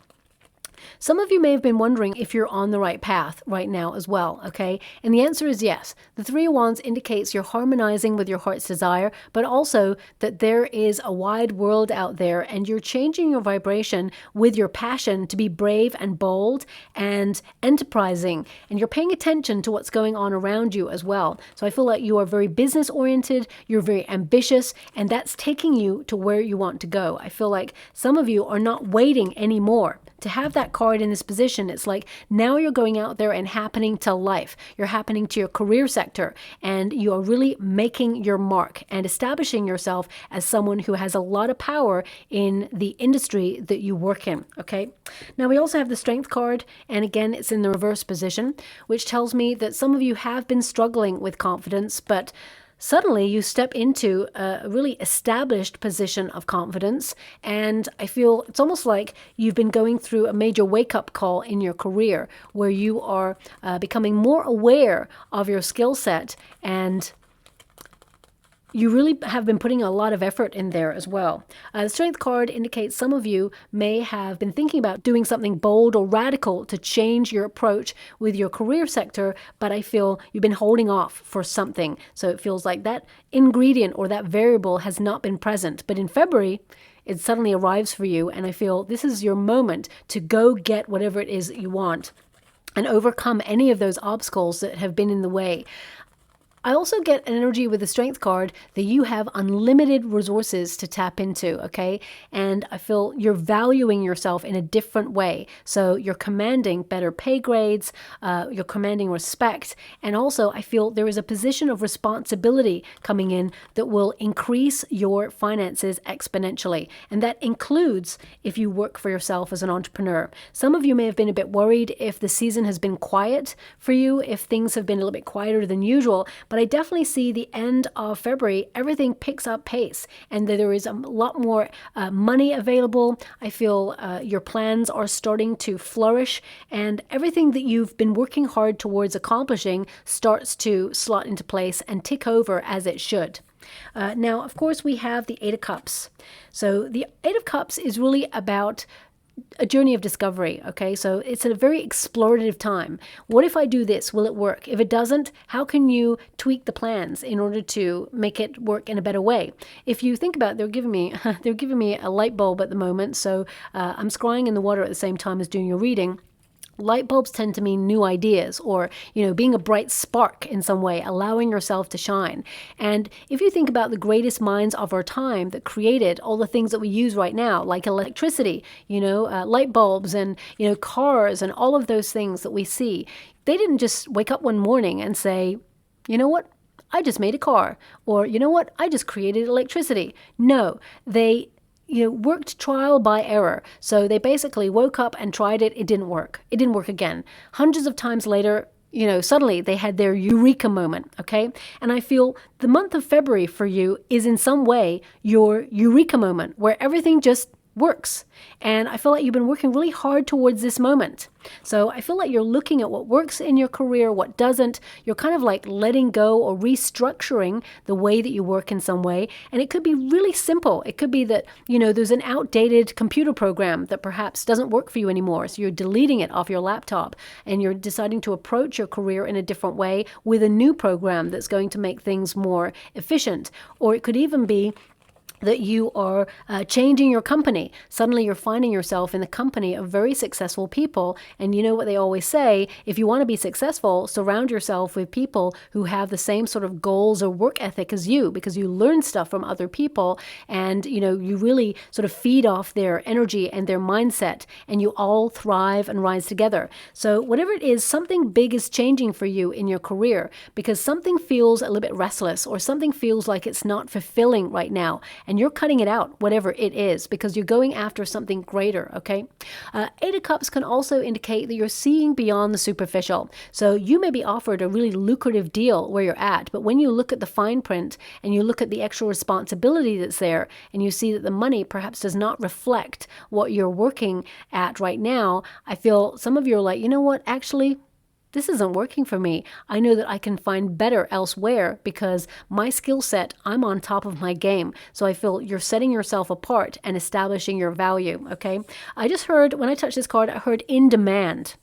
Some of you may have been wondering if you're on the right path right now as well, okay? And the answer is yes. The Three of Wands indicates you're harmonizing with your heart's desire, but also that there is a wide world out there and you're changing your vibration with your passion to be brave and bold and enterprising. And you're paying attention to what's going on around you as well. So I feel like you are very business oriented, you're very ambitious, and that's taking you to where you want to go. I feel like some of you are not waiting anymore to have that card in this position, it's like now you're going out there and happening to life. You're happening to your career sector, and you are really making your mark and establishing yourself as someone who has a lot of power in the industry that you work in, okay? Now, we also have the Strength card, and again, it's in the reverse position, which tells me that some of you have been struggling with confidence, but suddenly you step into a really established position of confidence, and I feel it's almost like you've been going through a major wake-up call in your career where you are becoming more aware of your skill set, and you really have been putting a lot of effort in there as well. The Strength card indicates some of you may have been thinking about doing something bold or radical to change your approach with your career sector, but I feel you've been holding off for something. So it feels like that ingredient or that variable has not been present. But in February, it suddenly arrives for you, and I feel this is your moment to go get whatever it is that you want and overcome any of those obstacles that have been in the way. I also get an energy with the Strength card that you have unlimited resources to tap into, okay? And I feel you're valuing yourself in a different way. So you're commanding better pay grades, you're commanding respect, and also I feel there is a position of responsibility coming in that will increase your finances exponentially. And that includes if you work for yourself as an entrepreneur. Some of you may have been a bit worried if the season has been quiet for you, if things have been a little bit quieter than usual, but I definitely see the end of February, everything picks up pace and there is a lot more money available. I feel your plans are starting to flourish and everything that you've been working hard towards accomplishing starts to slot into place and tick over as it should. Now, of course, we have the Eight of Cups. So the Eight of Cups is really about a journey of discovery, okay? So it's a very explorative time. What if I do this? Will it work? If it doesn't, how can you tweak the plans in order to make it work in a better way? If you think about it, they're giving me a light bulb at the moment, so I'm scrying in the water at the same time as doing your reading. Light bulbs tend to mean new ideas or, being a bright spark in some way, allowing yourself to shine. And if you think about the greatest minds of our time that created all the things that we use right now, like electricity, light bulbs and, cars and all of those things that we see, they didn't just wake up one morning and say, you know what? I just made a car. Or, you know what? I just created electricity. No, they worked trial by error. So they basically woke up and tried it. It didn't work. It didn't work again. Hundreds of times later, suddenly they had their Eureka moment, okay? And I feel the month of February for you is in some way your Eureka moment where everything just works. And I feel like you've been working really hard towards this moment. So I feel like you're looking at what works in your career, what doesn't. You're kind of like letting go or restructuring the way that you work in some way. And it could be really simple. It could be that, there's an outdated computer program that perhaps doesn't work for you anymore. So you're deleting it off your laptop and you're deciding to approach your career in a different way with a new program that's going to make things more efficient. Or it could even be that you are changing your company. Suddenly you're finding yourself in the company of very successful people. And you know what they always say, if you want to be successful, surround yourself with people who have the same sort of goals or work ethic as you, because you learn stuff from other people and, you really sort of feed off their energy and their mindset and you all thrive and rise together. So whatever it is, something big is changing for you in your career because something feels a little bit restless or something feels like it's not fulfilling right now. And you're cutting it out, whatever it is, because you're going after something greater, okay? Eight of Cups can also indicate that you're seeing beyond the superficial. So you may be offered a really lucrative deal where you're at, but when you look at the fine print and you look at the extra responsibility that's there and you see that the money perhaps does not reflect what you're working at right now, I feel some of you are like, you know what, actually, this isn't working for me. I know that I can find better elsewhere because my skill set, I'm on top of my game. So I feel you're setting yourself apart and establishing your value, okay? I just heard, when I touched this card, I heard in demand.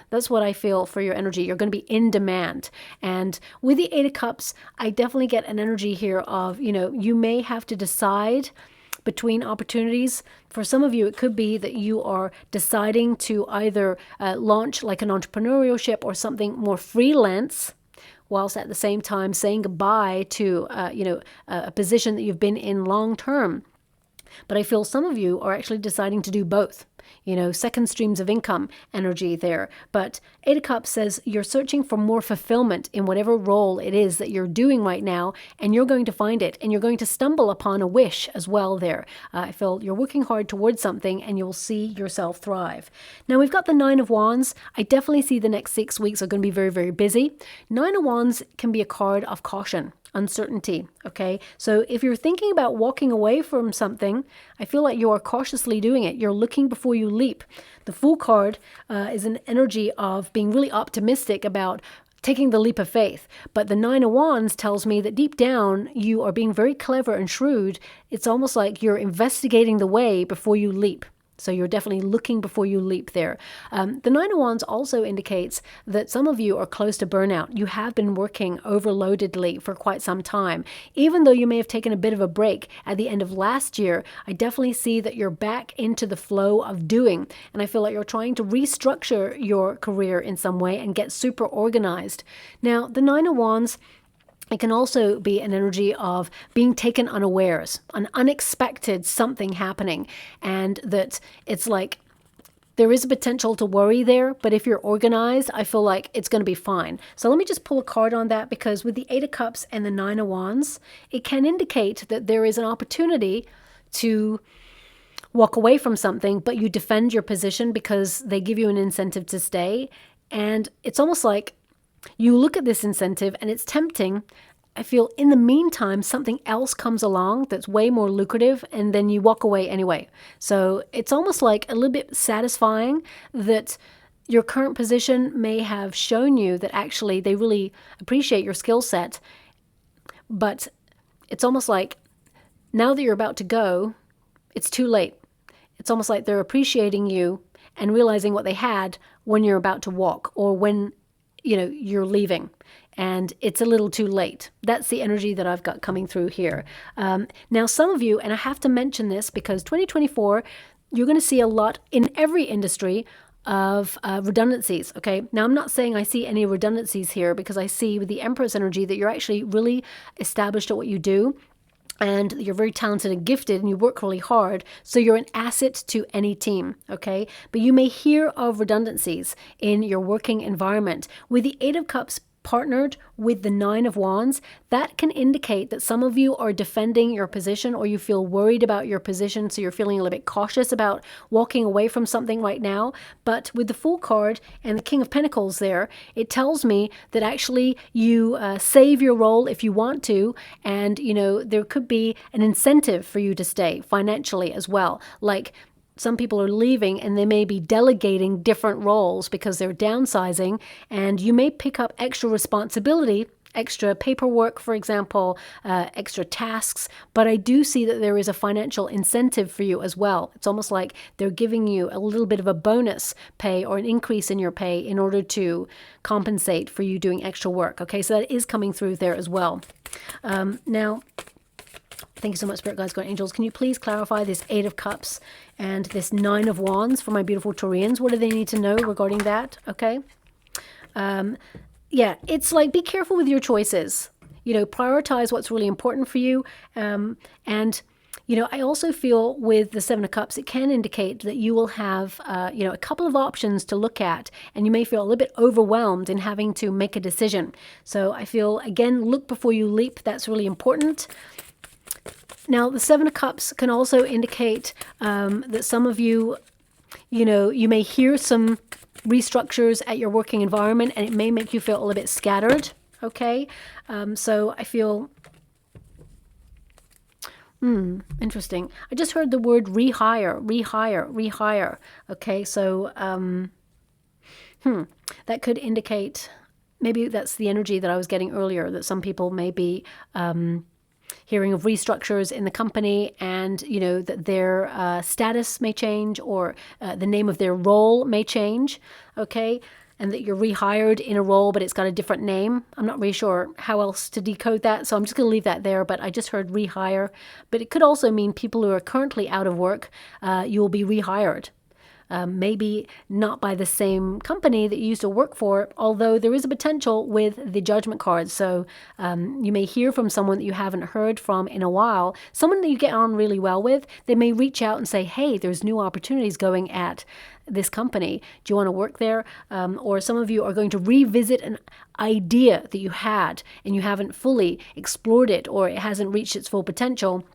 That's what I feel for your energy. You're going to be in demand. And with the Eight of Cups, I definitely get an energy here of, you may have to decide between opportunities. For some of you, it could be that you are deciding to either launch like an entrepreneurship or something more freelance, whilst at the same time saying goodbye to, a position that you've been in long term. But I feel some of you are actually deciding to do both. Second streams of income energy there. But Eight of Cups says you're searching for more fulfillment in whatever role it is that you're doing right now, and you're going to find it, and you're going to stumble upon a wish as well there. I feel you're working hard towards something, and you'll see yourself thrive. Now, we've got the Nine of Wands. I definitely see the next 6 weeks are going to be very, very busy. Nine of Wands can be a card of caution, uncertainty. Okay, so if you're thinking about walking away from something, I feel like you are cautiously doing it. You're looking before you leap. The Fool card is an energy of being really optimistic about taking the leap of faith. But the Nine of Wands tells me that deep down, you are being very clever and shrewd. It's almost like you're investigating the way before you leap. So you're definitely looking before you leap there. The Nine of Wands also indicates that some of you are close to burnout. You have been working overloadedly for quite some time. Even though you may have taken a bit of a break at the end of last year, I definitely see that you're back into the flow of doing. And I feel like you're trying to restructure your career in some way and get super organized. Now, the Nine of Wands, it can also be an energy of being taken unawares, an unexpected something happening, and that it's like there is a potential to worry there, but if you're organized, I feel like it's going to be fine. So let me just pull a card on that, because with the Eight of Cups and the Nine of Wands, it can indicate that there is an opportunity to walk away from something, but you defend your position because they give you an incentive to stay. And it's almost like you look at this incentive and it's tempting. I feel in the meantime, something else comes along that's way more lucrative, and then you walk away anyway. So it's almost like a little bit satisfying that your current position may have shown you that actually they really appreciate your skill set. But it's almost like now that you're about to go, it's too late. It's almost like they're appreciating you and realizing what they had when you're about to walk, or when you're leaving, and it's a little too late. That's the energy that I've got coming through here. Now, some of you, and I have to mention this because 2024, you're going to see a lot in every industry of redundancies. Okay. Now, I'm not saying I see any redundancies here, because I see with the Empress energy that you're actually really established at what you do. And you're very talented and gifted, and you work really hard. So you're an asset to any team, okay? But you may hear of redundancies in your working environment. With the Eight of Cups partnered with the Nine of Wands, that can indicate that some of you are defending your position, or you feel worried about your position, so you're feeling a little bit cautious about walking away from something right now. But with the Fool card and the King of Pentacles there, it tells me that actually you save your role if you want to, and there could be an incentive for you to stay financially as well. Like, some people are leaving and they may be delegating different roles because they're downsizing, and you may pick up extra responsibility, extra paperwork, for example, extra tasks. But I do see that there is a financial incentive for you as well. It's almost like they're giving you a little bit of a bonus pay or an increase in your pay in order to compensate for you doing extra work. Okay, so that is coming through there as well. Now, thank you so much, Spirit Guides, Guardian Angels. Can you please clarify this Eight of Cups and this Nine of Wands for my beautiful Taurians? What do they need to know regarding that? Okay. Yeah, it's like, be careful with your choices. Prioritize what's really important for you. And I also feel with the Seven of Cups, it can indicate that you will have, a couple of options to look at, and you may feel a little bit overwhelmed in having to make a decision. So I feel, again, look before you leap. That's really important. Now, the Seven of Cups can also indicate that some of you, you may hear some restructures at your working environment, and it may make you feel a little bit scattered. Okay. So I feel, interesting. I just heard the word rehire. Okay. So, that could indicate, maybe that's the energy that I was getting earlier, that some people may be, hearing of restructures in the company, and that their status may change, or the name of their role may change, okay, and that you're rehired in a role but it's got a different name. I'm not really sure how else to decode that, so I'm just going to leave that there, but I just heard rehire. But it could also mean people who are currently out of work, you will be rehired. maybe not by the same company that you used to work for, although there is a potential with the Judgment card. So you may hear from someone that you haven't heard from in a while, someone that you get on really well with. They may reach out and say, hey, there's new opportunities going at this company. Do you want to work there? Or some of you are going to revisit an idea that you had and you haven't fully explored it, or it hasn't reached its full potential.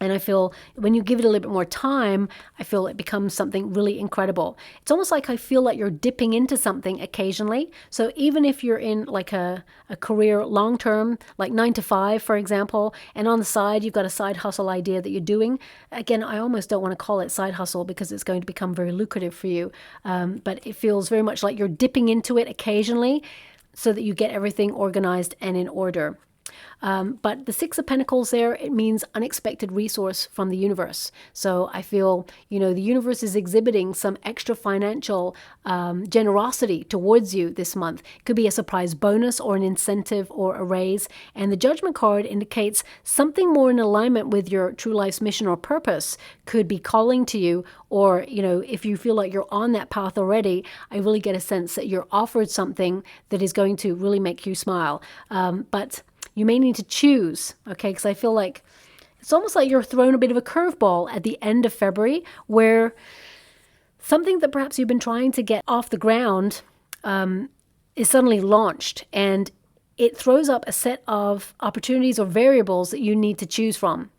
And I feel when you give it a little bit more time, I feel it becomes something really incredible. It's almost like I feel like you're dipping into something occasionally. So even if you're in like a career long-term, like 9 to 5, for example, and on the side, you've got a side hustle idea that you're doing. Again, I almost don't want to call it side hustle because it's going to become very lucrative for you. But it feels very much like you're dipping into it occasionally so that you get everything organized and in order. But the Six of Pentacles there, it means unexpected resource from the universe. So I feel, the universe is exhibiting some extra financial generosity towards you this month. It could be a surprise bonus or an incentive or a raise. And the Judgment card indicates something more in alignment with your true life's mission or purpose could be calling to you. Or, if you feel like you're on that path already, I really get a sense that you're offered something that is going to really make you smile. But you may need to choose, okay? Because I feel like it's almost like you're thrown a bit of a curveball at the end of February, where something that perhaps you've been trying to get off the ground is suddenly launched, and it throws up a set of opportunities or variables that you need to choose from.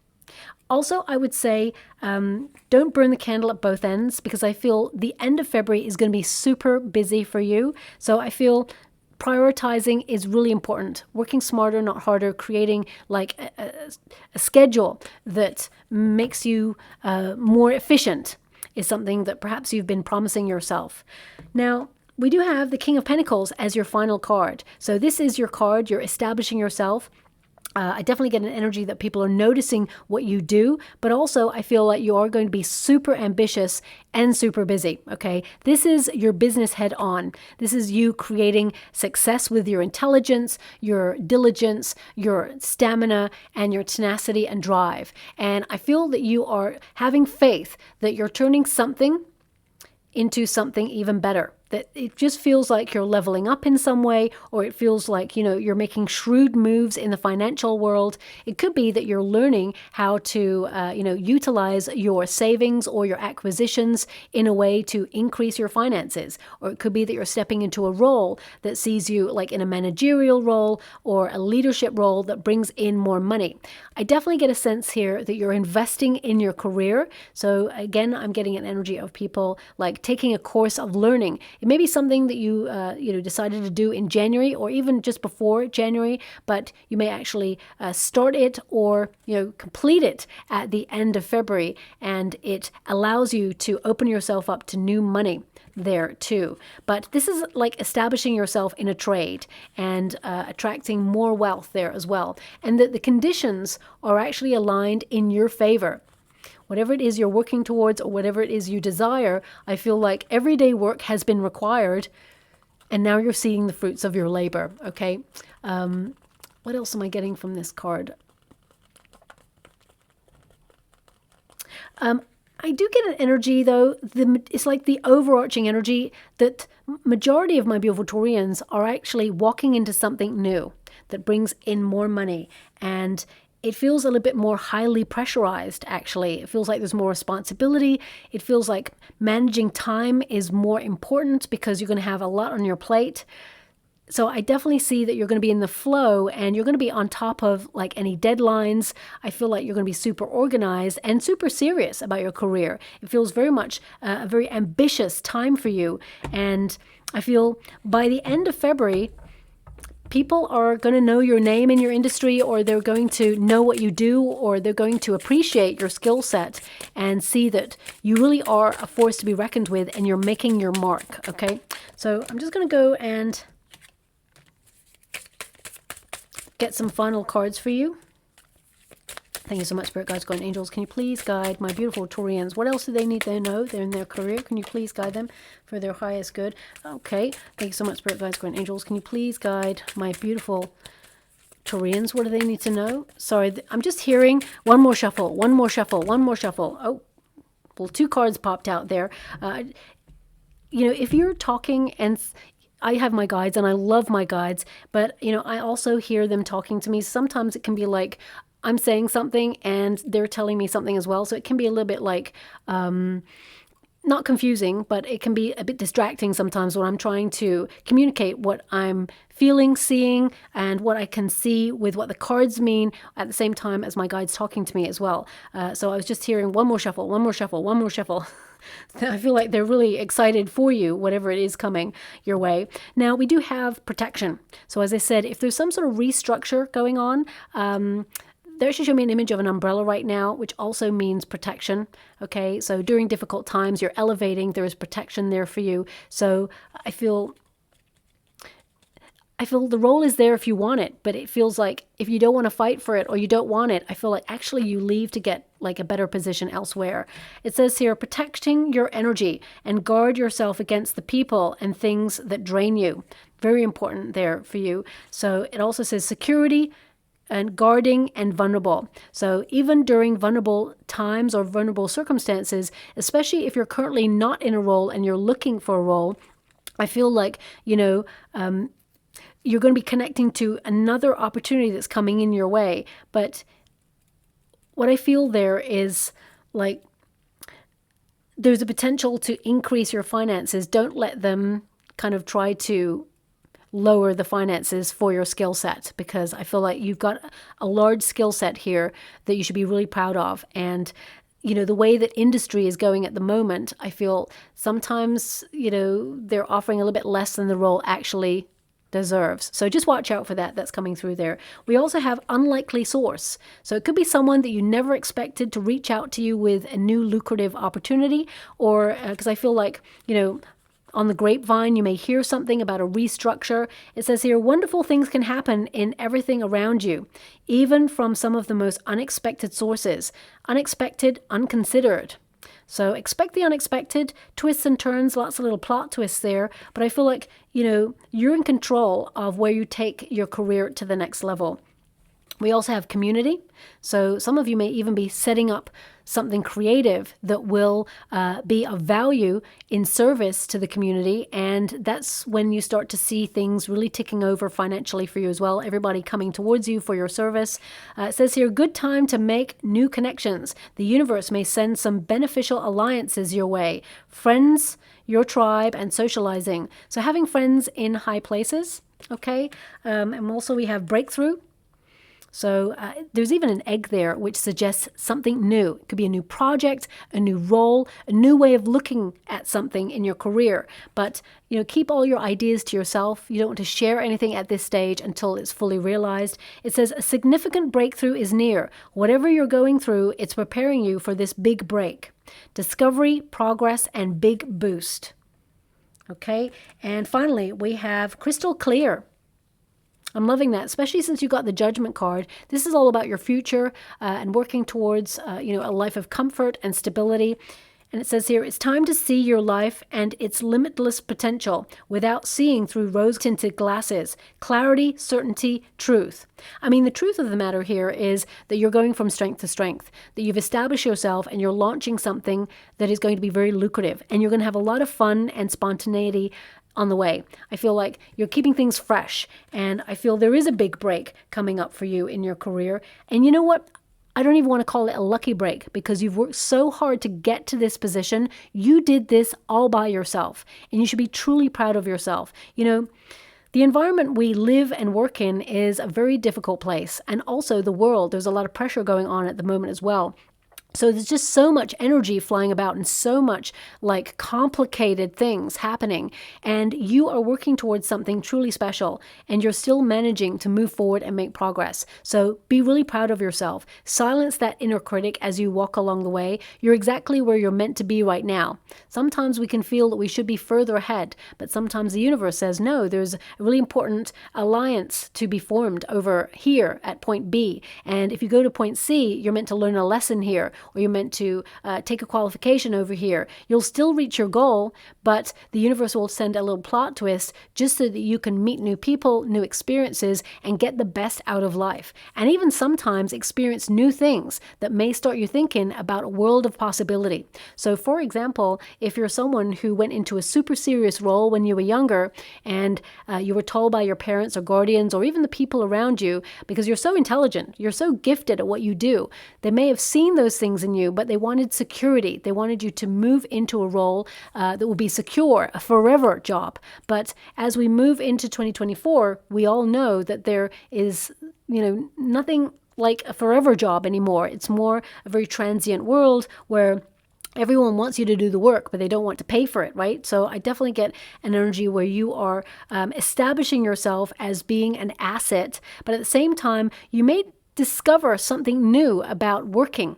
Also, I would say don't burn the candle at both ends, because I feel the end of February is going to be super busy for you. So I feel prioritizing is really important. Working smarter, not harder, creating like a schedule that makes you more efficient is something that perhaps you've been promising yourself. Now, we do have the King of Pentacles as your final card. So this is your card. You're establishing yourself. I definitely get an energy that people are noticing what you do, but also I feel like you are going to be super ambitious and super busy, okay? This is your business head on. This is you creating success with your intelligence, your diligence, your stamina, and your tenacity and drive. And I feel that you are having faith that you're turning something into something even better. That it just feels like you're leveling up in some way, or it feels like, you're making shrewd moves in the financial world. It could be that you're learning how to, utilize your savings or your acquisitions in a way to increase your finances. Or it could be that you're stepping into a role that sees you like in a managerial role or a leadership role that brings in more money. I definitely get a sense here that you're investing in your career. So again, I'm getting an energy of people like taking a course of learning. It may be something that you decided to do in January or even just before January, but you may actually start it or complete it at the end of February, and it allows you to open yourself up to new money there too. But this is like establishing yourself in a trade and attracting more wealth there as well, and that the conditions are actually aligned in your favor. Whatever it is you're working towards or whatever it is you desire, I feel like everyday work has been required and now you're seeing the fruits of your labor, okay? What else am I getting from this card? I do get an energy, though, it's like the overarching energy that majority of my beautiful Taurians are actually walking into something new that brings in more money, and it feels a little bit more highly pressurized, actually. It feels like there's more responsibility. It feels like managing time is more important because you're going to have a lot on your plate. So I definitely see that you're going to be in the flow and you're going to be on top of like any deadlines. I feel like you're going to be super organized and super serious about your career. It feels very much a very ambitious time for you. And I feel by the end of February, people are going to know your name in your industry, or they're going to know what you do, or they're going to appreciate your skill set and see that you really are a force to be reckoned with and you're making your mark, okay? So I'm just going to go and get some final cards for you. Thank you so much, Spirit Guides, Guardian Angels. Can you please guide my beautiful Taurians? What else do they need to know? They're in their career. Can you please guide them for their highest good? Okay. Thank you so much, Spirit Guides, Guardian Angels. Can you please guide my beautiful Taurians? What do they need to know? Sorry, I'm just hearing one more shuffle, one more shuffle, one more shuffle. Oh, well, 2 cards popped out there. if you're talking and I have my guides and I love my guides, but, I also hear them talking to me. Sometimes it can be like I'm saying something and they're telling me something as well. So it can be a little bit like, not confusing, but it can be a bit distracting sometimes when I'm trying to communicate what I'm feeling, seeing, and what I can see with what the cards mean at the same time as my guides talking to me as well. So I was just hearing one more shuffle, one more shuffle, one more shuffle. I feel like they're really excited for you, whatever it is coming your way. Now, we do have protection. So as I said, if there's some sort of restructure going on, they're actually showing me an image of an umbrella right now, which also means protection. Okay, so during difficult times, you're elevating. There is protection there for you. So I feel the role is there if you want it, but it feels like if you don't want to fight for it or you don't want it, I feel like actually you leave to get like a better position elsewhere. It says here, protecting your energy and guard yourself against the people and things that drain you. Very important there for you. So it also says security and guarding and vulnerable. So even during vulnerable times or vulnerable circumstances, especially if you're currently not in a role and you're looking for a role, I feel like, you're going to be connecting to another opportunity that's coming in your way. But what I feel there is like there's a potential to increase your finances. Don't let them kind of try to lower the finances for your skill set, because I feel like you've got a large skill set here that you should be really proud of. And the way that industry is going at the moment, I feel sometimes, they're offering a little bit less than the role actually deserves. So just watch out for that. That's coming through there. We also have unlikely source. So it could be someone that you never expected to reach out to you with a new lucrative opportunity, or because I feel like, on the grapevine, you may hear something about a restructure. It says here, wonderful things can happen in everything around you, even from some of the most unexpected sources. Unexpected, unconsidered. So expect the unexpected, twists and turns, lots of little plot twists there. But I feel like, you're in control of where you take your career to the next level. We also have community. So some of you may even be setting up something creative that will be of value in service to the community. And that's when you start to see things really ticking over financially for you as well. Everybody coming towards you for your service. It says here, good time to make new connections. The universe may send some beneficial alliances your way. Friends, your tribe, and socializing. So having friends in high places. Okay. And also we have breakthrough. So there's even an egg there, which suggests something new. It could be a new project, a new role, a new way of looking at something in your career. But, keep all your ideas to yourself. You don't want to share anything at this stage until it's fully realized. It says a significant breakthrough is near. Whatever you're going through, it's preparing you for this big break. Discovery, progress, and big boost. Okay. And finally, we have crystal clear. I'm loving that, especially since you got the Judgment card. This is all about your future and working towards, a life of comfort and stability. And it says here, it's time to see your life and its limitless potential without seeing through rose-tinted glasses. Clarity, certainty, truth. I mean, the truth of the matter here is that you're going from strength to strength, that you've established yourself and you're launching something that is going to be very lucrative. And you're going to have a lot of fun and spontaneity on the way. I feel like you're keeping things fresh, and I feel there is a big break coming up for you in your career. And you know what? I don't even want to call it a lucky break, because you've worked so hard to get to this position. You did this all by yourself, and you should be truly proud of yourself. The environment we live and work in is a very difficult place, and also the world. There's a lot of pressure going on at the moment as well. So there's just so much energy flying about and so much like complicated things happening. And you are working towards something truly special, and you're still managing to move forward and make progress. So be really proud of yourself. Silence that inner critic as you walk along the way. You're exactly where you're meant to be right now. Sometimes we can feel that we should be further ahead, but sometimes the universe says, no, there's a really important alliance to be formed over here at point B. And if you go to point C, you're meant to learn a lesson here. or you're meant to take a qualification over here. You'll still reach your goal, but the universe will send a little plot twist just so that you can meet new people, new experiences, and get the best out of life. And even sometimes experience new things that may start you thinking about a world of possibility. So for example, if you're someone who went into a super serious role when you were younger and you were told by your parents or guardians or even the people around you, because you're so intelligent, you're so gifted at what you do, they may have seen those things in you, but they wanted security. They wanted you to move into a role that will be secure, a forever job. But as we move into 2024, we all know that there is, nothing like a forever job anymore. It's more a very transient world where everyone wants you to do the work, but they don't want to pay for it, right? So I definitely get an energy where you are establishing yourself as being an asset, but at the same time, you may discover something new about working.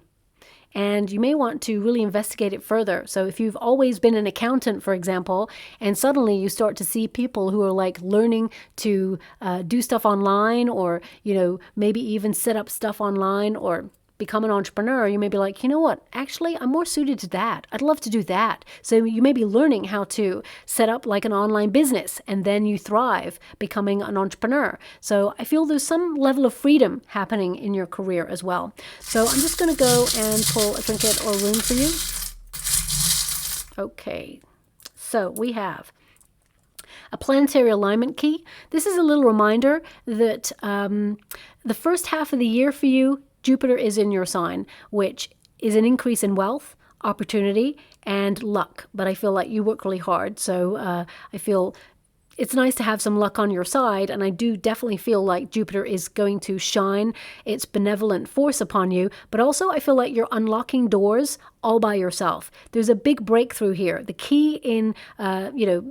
And you may want to really investigate it further. So if you've always been an accountant, for example, and suddenly you start to see people who are like learning to do stuff online or, maybe even set up stuff online or become an entrepreneur, you may be like, you know what, actually, I'm more suited to that. I'd love to do that. So you may be learning how to set up like an online business and then you thrive becoming an entrepreneur. So I feel there's some level of freedom happening in your career as well. So I'm just going to go and pull a trinket or rune for you. Okay, so we have a planetary alignment key. This is a little reminder that the first half of the year for you, Jupiter is in your sign, which is an increase in wealth, opportunity, and luck. But I feel like you work really hard, so I feel it's nice to have some luck on your side, and I do definitely feel like Jupiter is going to shine its benevolent force upon you, but also I feel like you're unlocking doors all by yourself. There's a big breakthrough here. The key in,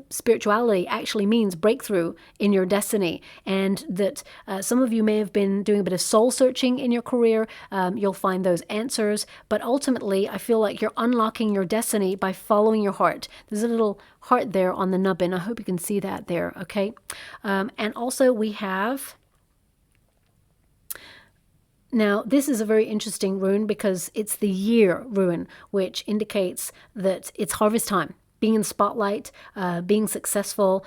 spirituality actually means breakthrough in your destiny, and that some of you may have been doing a bit of soul searching in your career. You'll find those answers, but ultimately I feel like you're unlocking your destiny by following your heart. There's a little heart there on the nubbin. I hope you can see that there, okay? And also we have... Now, this is a very interesting rune because it's the year rune, which indicates that it's harvest time. Being in the spotlight, being successful,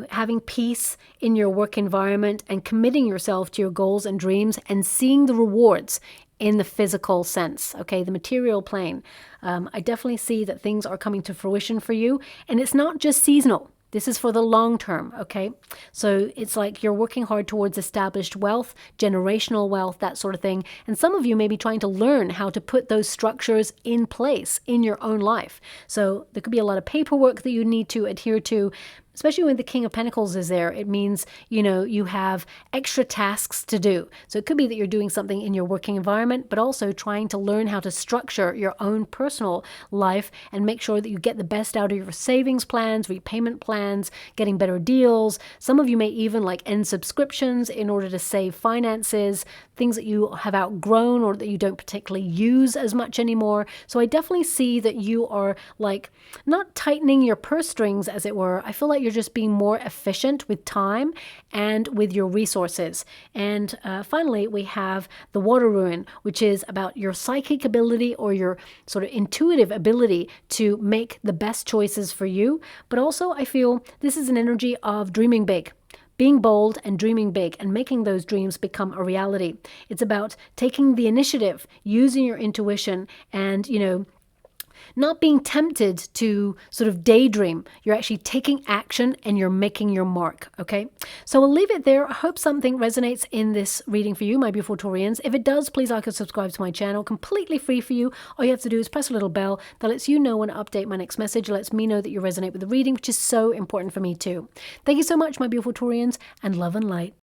having peace in your work environment and committing yourself to your goals and dreams and seeing the rewards in the physical sense, okay, the material plane. I definitely see that things are coming to fruition for you, and it's not just seasonal. This is for the long term, okay? So it's like you're working hard towards established wealth, generational wealth, that sort of thing. And some of you may be trying to learn how to put those structures in place in your own life. So there could be a lot of paperwork that you need to adhere to, especially when the King of Pentacles is there. It means, you have extra tasks to do. So it could be that you're doing something in your working environment, but also trying to learn how to structure your own personal life and make sure that you get the best out of your savings plans, repayment plans, getting better deals. Some of you may even end subscriptions in order to save finances, things that you have outgrown or that you don't particularly use as much anymore. So I definitely see that you are not tightening your purse strings, as it were. I feel like you're just being more efficient with time and with your resources. And finally, we have the water rune, which is about your psychic ability or your sort of intuitive ability to make the best choices for you. But also, I feel this is an energy of dreaming big. Being bold and dreaming big and making those dreams become a reality. It's about taking the initiative, using your intuition, and, not being tempted to sort of daydream. You're actually taking action and you're making your mark, okay? So I'll leave it there. I hope something resonates in this reading for you, my beautiful Taurians. If it does, please like and subscribe to my channel. Completely free for you. All you have to do is press a little bell that lets you know when I update my next message. It lets me know that you resonate with the reading, which is so important for me too. Thank you so much, my beautiful Taurians, and love and light.